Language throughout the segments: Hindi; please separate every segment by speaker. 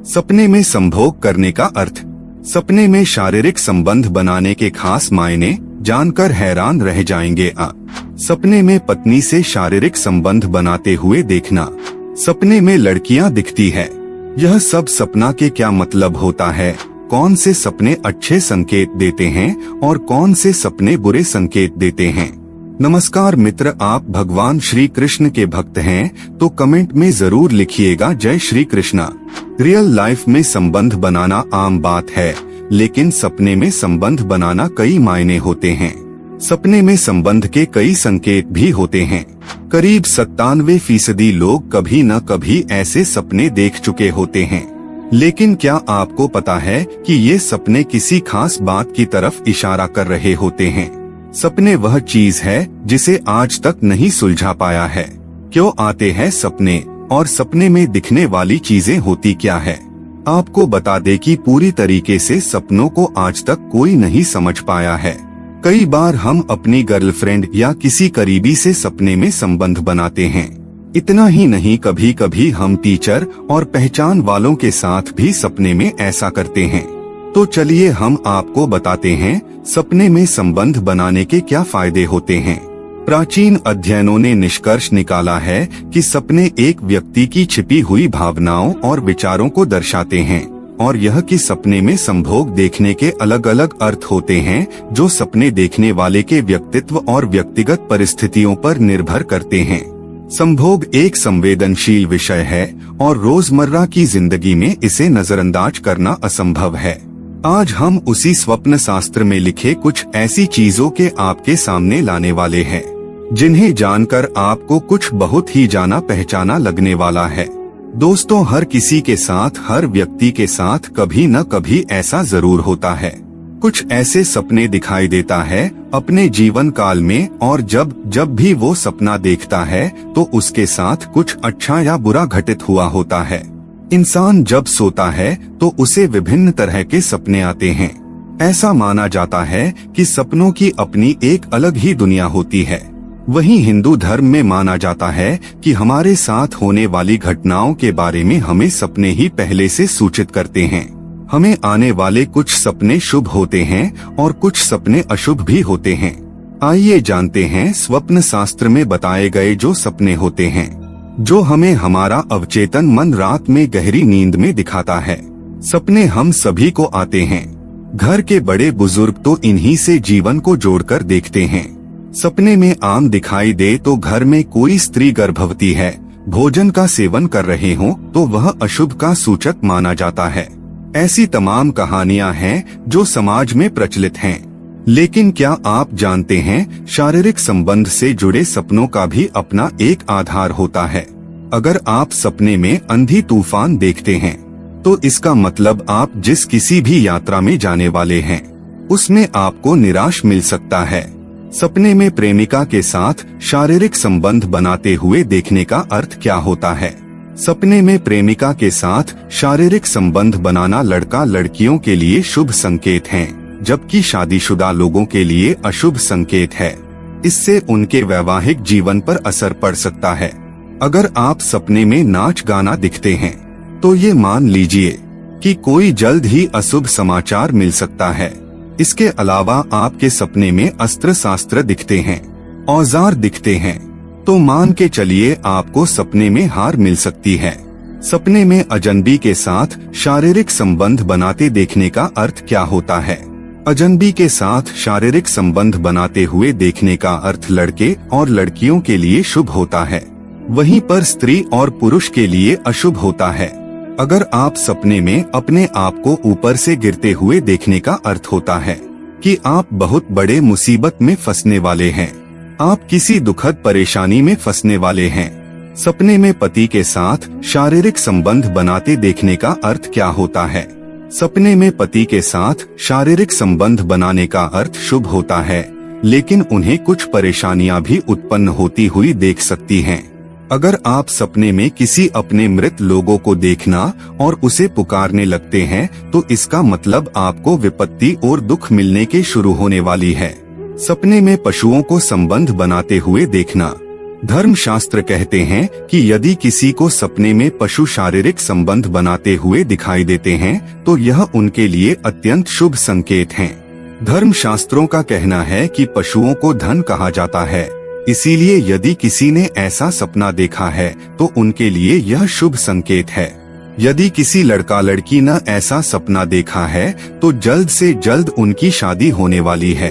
Speaker 1: सपने में संभोग करने का अर्थ। सपने में शारीरिक संबंध बनाने के खास मायने जानकर हैरान रह जाएंगे। सपने में पत्नी से शारीरिक संबंध बनाते हुए देखना। सपने में लड़कियां दिखती है। यह सब सपना के क्या मतलब होता है? कौन से सपने अच्छे संकेत देते हैं और कौन से सपने बुरे संकेत देते हैं? नमस्कार मित्र, आप भगवान श्री कृष्ण के भक्त हैं तो कमेंट में जरूर लिखिएगा जय श्री कृष्णा। रियल लाइफ में संबंध बनाना आम बात है, लेकिन सपने में संबंध बनाना कई मायने होते हैं। सपने में संबंध के कई संकेत भी होते हैं। करीब 97% लोग कभी न कभी ऐसे सपने देख चुके होते हैं। लेकिन क्या आपको पता है कि ये सपने किसी खास बात की तरफ इशारा कर रहे होते हैं? सपने वह चीज है जिसे आज तक नहीं सुलझा पाया है। क्यों आते हैं सपने और सपने में दिखने वाली चीजें होती क्या है? आपको बता दे कि पूरी तरीके से सपनों को आज तक कोई नहीं समझ पाया है। कई बार हम अपनी गर्लफ्रेंड या किसी करीबी से सपने में संबंध बनाते हैं। इतना ही नहीं, कभी कभी हम टीचर और पहचान वालों के साथ भी सपने में ऐसा करते हैं। तो चलिए हम आपको बताते हैं सपने में संबंध बनाने के क्या फायदे होते हैं। प्राचीन अध्ययनों ने निष्कर्ष निकाला है कि सपने एक व्यक्ति की छिपी हुई भावनाओं और विचारों को दर्शाते हैं, और यह कि सपने में संभोग देखने के अलग अलग अर्थ होते हैं जो सपने देखने वाले के व्यक्तित्व और व्यक्तिगत परिस्थितियों पर निर्भर करते हैं। संभोग एक संवेदनशील विषय है और रोजमर्रा की जिंदगी में इसे नजरअंदाज करना असंभव है। आज हम उसी स्वप्न शास्त्र में लिखे कुछ ऐसी चीजों के आपके सामने लाने वाले हैं, जिन्हें जानकर आपको कुछ बहुत ही जाना पहचाना लगने वाला है। दोस्तों, हर किसी के साथ, हर व्यक्ति के साथ कभी न कभी ऐसा जरूर होता है। कुछ ऐसे सपने दिखाई देता है अपने जीवन काल में, और जब भी वो सपना देखता है तो उसके साथ कुछ अच्छा या बुरा घटित हुआ होता है। इंसान जब सोता है तो उसे विभिन्न तरह के सपने आते हैं। ऐसा माना जाता है कि सपनों की अपनी एक अलग ही दुनिया होती है। वहीं हिंदू धर्म में माना जाता है कि हमारे साथ होने वाली घटनाओं के बारे में हमें सपने ही पहले से सूचित करते हैं। हमें आने वाले कुछ सपने शुभ होते हैं और कुछ सपने अशुभ भी होते हैं। आइए जानते हैं स्वप्न शास्त्र में बताए गए जो सपने होते हैं, जो हमें हमारा अवचेतन मन रात में गहरी नींद में दिखाता है। सपने हम सभी को आते हैं। घर के बड़े बुजुर्ग तो इन्हीं से जीवन को जोड़कर देखते हैं। सपने में आम दिखाई दे तो घर में कोई स्त्री गर्भवती है, भोजन का सेवन कर रहे हो तो वह अशुभ का सूचक माना जाता है। ऐसी तमाम कहानियां हैं जो समाज में प्रचलित हैं। लेकिन क्या आप जानते हैं, शारीरिक संबंध से जुड़े सपनों का भी अपना एक आधार होता है। अगर आप सपने में अंधी तूफान देखते हैं तो इसका मतलब आप जिस किसी भी यात्रा में जाने वाले हैं उसमें आपको निराश मिल सकता है। सपने में प्रेमिका के साथ शारीरिक संबंध बनाते हुए देखने का अर्थ क्या होता है? सपने में प्रेमिका के साथ शारीरिक संबंध बनाना लड़का लड़कियों के लिए शुभ संकेत है, जबकि शादीशुदा लोगों के लिए अशुभ संकेत है। इससे उनके वैवाहिक जीवन पर असर पड़ सकता है। अगर आप सपने में नाच गाना दिखते हैं तो ये मान लीजिए कि कोई जल्द ही अशुभ समाचार मिल सकता है। इसके अलावा आपके सपने में अस्त्र शास्त्र दिखते हैं, औजार दिखते हैं, तो मान के चलिए आपको सपने में हार मिल सकती है। सपने में अजनबी के साथ शारीरिक संबंध बनाते देखने का अर्थ क्या होता है? अजनबी के साथ शारीरिक संबंध बनाते हुए देखने का अर्थ लड़के और लड़कियों के लिए शुभ होता है, वहीं पर स्त्री और पुरुष के लिए अशुभ होता है। अगर आप सपने में अपने आप को ऊपर से गिरते हुए देखने का अर्थ होता है कि आप बहुत बड़े मुसीबत में फंसने वाले हैं, आप किसी दुखद परेशानी में फंसने वाले हैं। सपने में पति के साथ शारीरिक संबंध बनाते देखने का अर्थ क्या होता है? सपने में पति के साथ शारीरिक संबंध बनाने का अर्थ शुभ होता है, लेकिन उन्हें कुछ परेशानियां भी उत्पन्न होती हुई देख सकती हैं। अगर आप सपने में किसी अपने मृत लोगों को देखना और उसे पुकारने लगते हैं तो इसका मतलब आपको विपत्ति और दुख मिलने के शुरू होने वाली है। सपने में पशुओं को संबंध बनाते हुए देखना। धर्मशास्त्र कहते हैं कि यदि किसी को सपने में पशु शारीरिक संबंध बनाते हुए दिखाई देते हैं तो यह उनके लिए अत्यंत शुभ संकेत हैं। धर्मशास्त्रों का कहना है कि पशुओं को धन कहा जाता है, इसीलिए यदि किसी ने ऐसा सपना देखा है तो उनके लिए यह शुभ संकेत है। यदि किसी लड़का लड़की ने ऐसा सपना देखा है तो जल्द से जल्द उनकी शादी होने वाली है।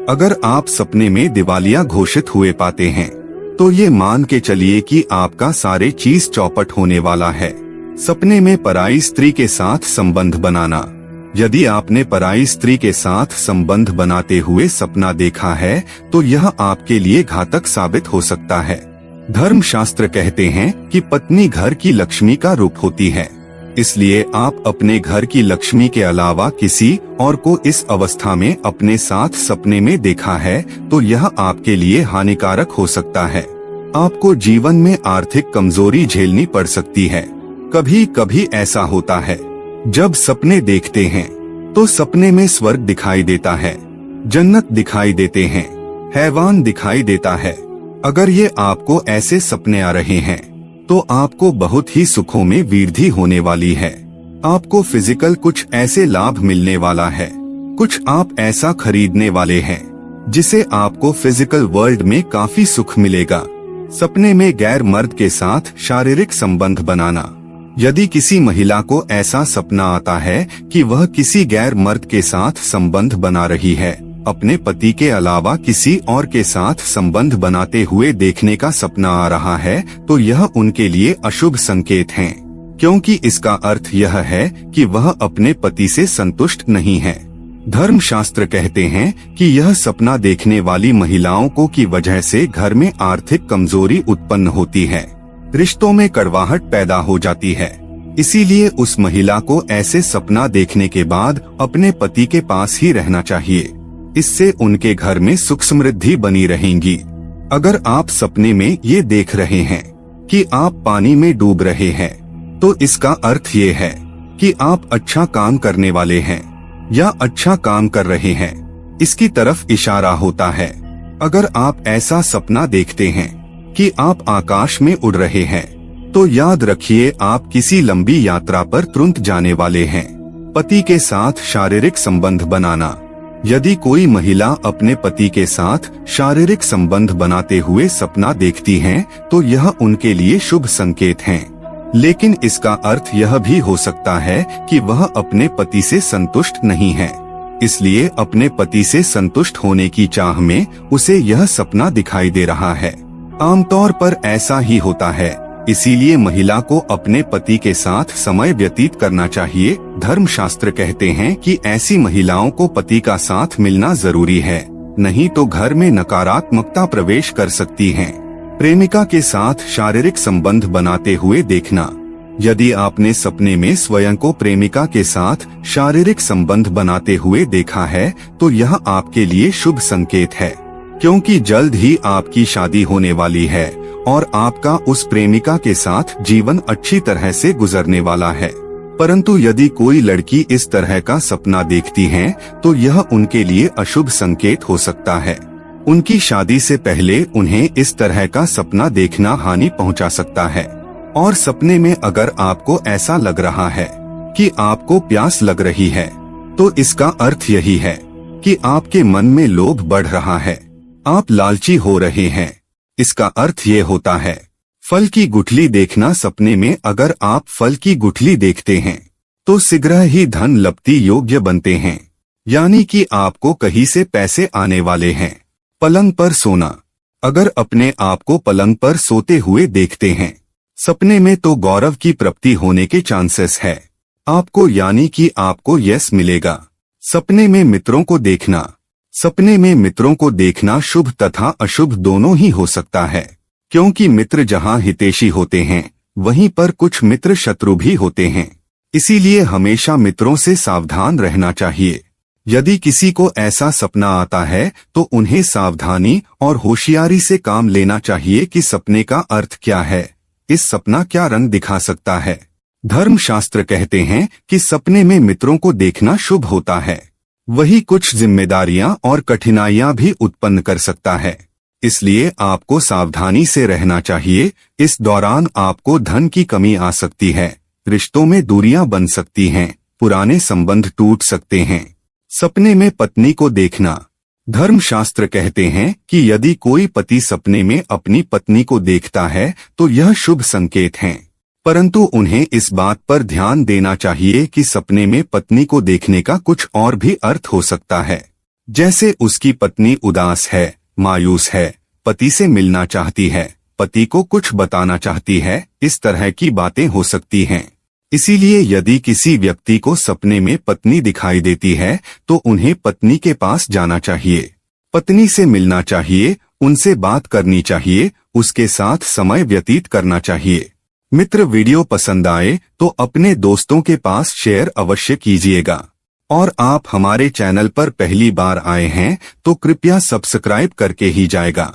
Speaker 1: अगर आप सपने में दिवालिया घोषित हुए पाते हैं तो ये मान के चलिए कि आपका सारे चीज चौपट होने वाला है। सपने में पराई स्त्री के साथ संबंध बनाना। यदि आपने पराई स्त्री के साथ संबंध बनाते हुए सपना देखा है तो यह आपके लिए घातक साबित हो सकता है। धर्मशास्त्र कहते हैं कि पत्नी घर की लक्ष्मी का रूप होती है, इसलिए आप अपने घर की लक्ष्मी के अलावा किसी और को इस अवस्था में अपने साथ सपने में देखा है तो यह आपके लिए हानिकारक हो सकता है। आपको जीवन में आर्थिक कमजोरी झेलनी पड़ सकती है। कभी कभी ऐसा होता है जब सपने देखते हैं तो सपने में स्वर्ग दिखाई देता है, जन्नत दिखाई देते हैं, हैवान दिखाई देता है। अगर ये आपको ऐसे सपने आ रहे हैं तो आपको बहुत ही सुखों में वृद्धि होने वाली है। आपको फिजिकल कुछ ऐसे लाभ मिलने वाला है, कुछ आप ऐसा खरीदने वाले हैं जिसे आपको फिजिकल वर्ल्ड में काफी सुख मिलेगा। सपने में गैर मर्द के साथ शारीरिक संबंध बनाना। यदि किसी महिला को ऐसा सपना आता है कि वह किसी गैर मर्द के साथ संबंध बना रही है, अपने पति के अलावा किसी और के साथ संबंध बनाते हुए देखने का सपना आ रहा है तो यह उनके लिए अशुभ संकेत है, क्योंकि इसका अर्थ यह है कि वह अपने पति से संतुष्ट नहीं है। धर्मशास्त्र कहते हैं कि यह सपना देखने वाली महिलाओं को की वजह से घर में आर्थिक कमजोरी उत्पन्न होती है, रिश्तों में कड़वाहट पैदा हो जाती है। इसीलिए उस महिला को ऐसे सपना देखने के बाद अपने पति के पास ही रहना चाहिए। इससे उनके घर में सुख समृद्धि बनी रहेंगी। अगर आप सपने में ये देख रहे हैं कि आप पानी में डूब रहे हैं तो इसका अर्थ ये है कि आप अच्छा काम करने वाले हैं या अच्छा काम कर रहे हैं, इसकी तरफ इशारा होता है। अगर आप ऐसा सपना देखते हैं कि आप आकाश में उड़ रहे हैं तो याद रखिए आप किसी लंबी यात्रा पर तुरंत जाने वाले हैं। पति के साथ शारीरिक संबंध बनाना। यदि कोई महिला अपने पति के साथ शारीरिक संबंध बनाते हुए सपना देखती हैं तो यह उनके लिए शुभ संकेत है, लेकिन इसका अर्थ यह भी हो सकता है कि वह अपने पति से संतुष्ट नहीं है, इसलिए अपने पति से संतुष्ट होने की चाह में उसे यह सपना दिखाई दे रहा है। आमतौर पर ऐसा ही होता है, इसीलिए महिला को अपने पति के साथ समय व्यतीत करना चाहिए। धर्मशास्त्र कहते हैं कि ऐसी महिलाओं को पति का साथ मिलना जरूरी है, नहीं तो घर में नकारात्मकता प्रवेश कर सकती है। प्रेमिका के साथ शारीरिक संबंध बनाते हुए देखना। यदि आपने सपने में स्वयं को प्रेमिका के साथ शारीरिक संबंध बनाते हुए देखा है तो यह आपके लिए शुभ संकेत है, क्योंकि जल्द ही आपकी शादी होने वाली है और आपका उस प्रेमिका के साथ जीवन अच्छी तरह से गुजरने वाला है। परंतु यदि कोई लड़की इस तरह का सपना देखती है तो यह उनके लिए अशुभ संकेत हो सकता है। उनकी शादी से पहले उन्हें इस तरह का सपना देखना हानि पहुंचा सकता है। और सपने में अगर आपको ऐसा लग रहा है कि आपको प्यास लग रही है तो इसका अर्थ यही है कि आपके मन में लोभ बढ़ रहा है, आप लालची हो रहे हैं। इसका अर्थ ये होता है फल की गुठली देखना। सपने में अगर आप फल की गुठली देखते हैं तो शीघ्र ही धन लब्धि योग्य बनते हैं, यानी कि आपको कहीं से पैसे आने वाले हैं। पलंग पर सोना। अगर अपने आप को पलंग पर सोते हुए देखते हैं सपने में तो गौरव की प्राप्ति होने के चांसेस है आपको, यानी कि आपको यश मिलेगा। सपने में मित्रों को देखना। सपने में मित्रों को देखना शुभ तथा अशुभ दोनों ही हो सकता है, क्योंकि मित्र जहां हितैषी होते हैं वहीं पर कुछ मित्र शत्रु भी होते हैं। इसीलिए हमेशा मित्रों से सावधान रहना चाहिए। यदि किसी को ऐसा सपना आता है तो उन्हें सावधानी और होशियारी से काम लेना चाहिए कि सपने का अर्थ क्या है, इस सपना क्या रंग दिखा सकता है। धर्मशास्त्र कहते हैं कि सपने में मित्रों को देखना शुभ होता है, वही कुछ जिम्मेदारियां और कठिनाइयां भी उत्पन्न कर सकता है। इसलिए आपको सावधानी से रहना चाहिए। इस दौरान आपको धन की कमी आ सकती है, रिश्तों में दूरियां बन सकती हैं, पुराने संबंध टूट सकते हैं। सपने में पत्नी को देखना। धर्मशास्त्र कहते हैं कि यदि कोई पति सपने में अपनी पत्नी को देखता है तो यह शुभ संकेत है, परंतु उन्हें इस बात पर ध्यान देना चाहिए कि सपने में पत्नी को देखने का कुछ और भी अर्थ हो सकता है। जैसे उसकी पत्नी उदास है, मायूस है, पति से मिलना चाहती है, पति को कुछ बताना चाहती है, इस तरह की बातें हो सकती हैं। इसीलिए यदि किसी व्यक्ति को सपने में पत्नी दिखाई देती है तो उन्हें पत्नी के पास जाना चाहिए, पत्नी से मिलना चाहिए, उनसे बात करनी चाहिए, उसके साथ समय व्यतीत करना चाहिए। मित्र, वीडियो पसंद आए तो अपने दोस्तों के पास शेयर अवश्य कीजिएगा और आप हमारे चैनल पर पहली बार आए हैं तो कृपया सब्सक्राइब करके ही जाएगा।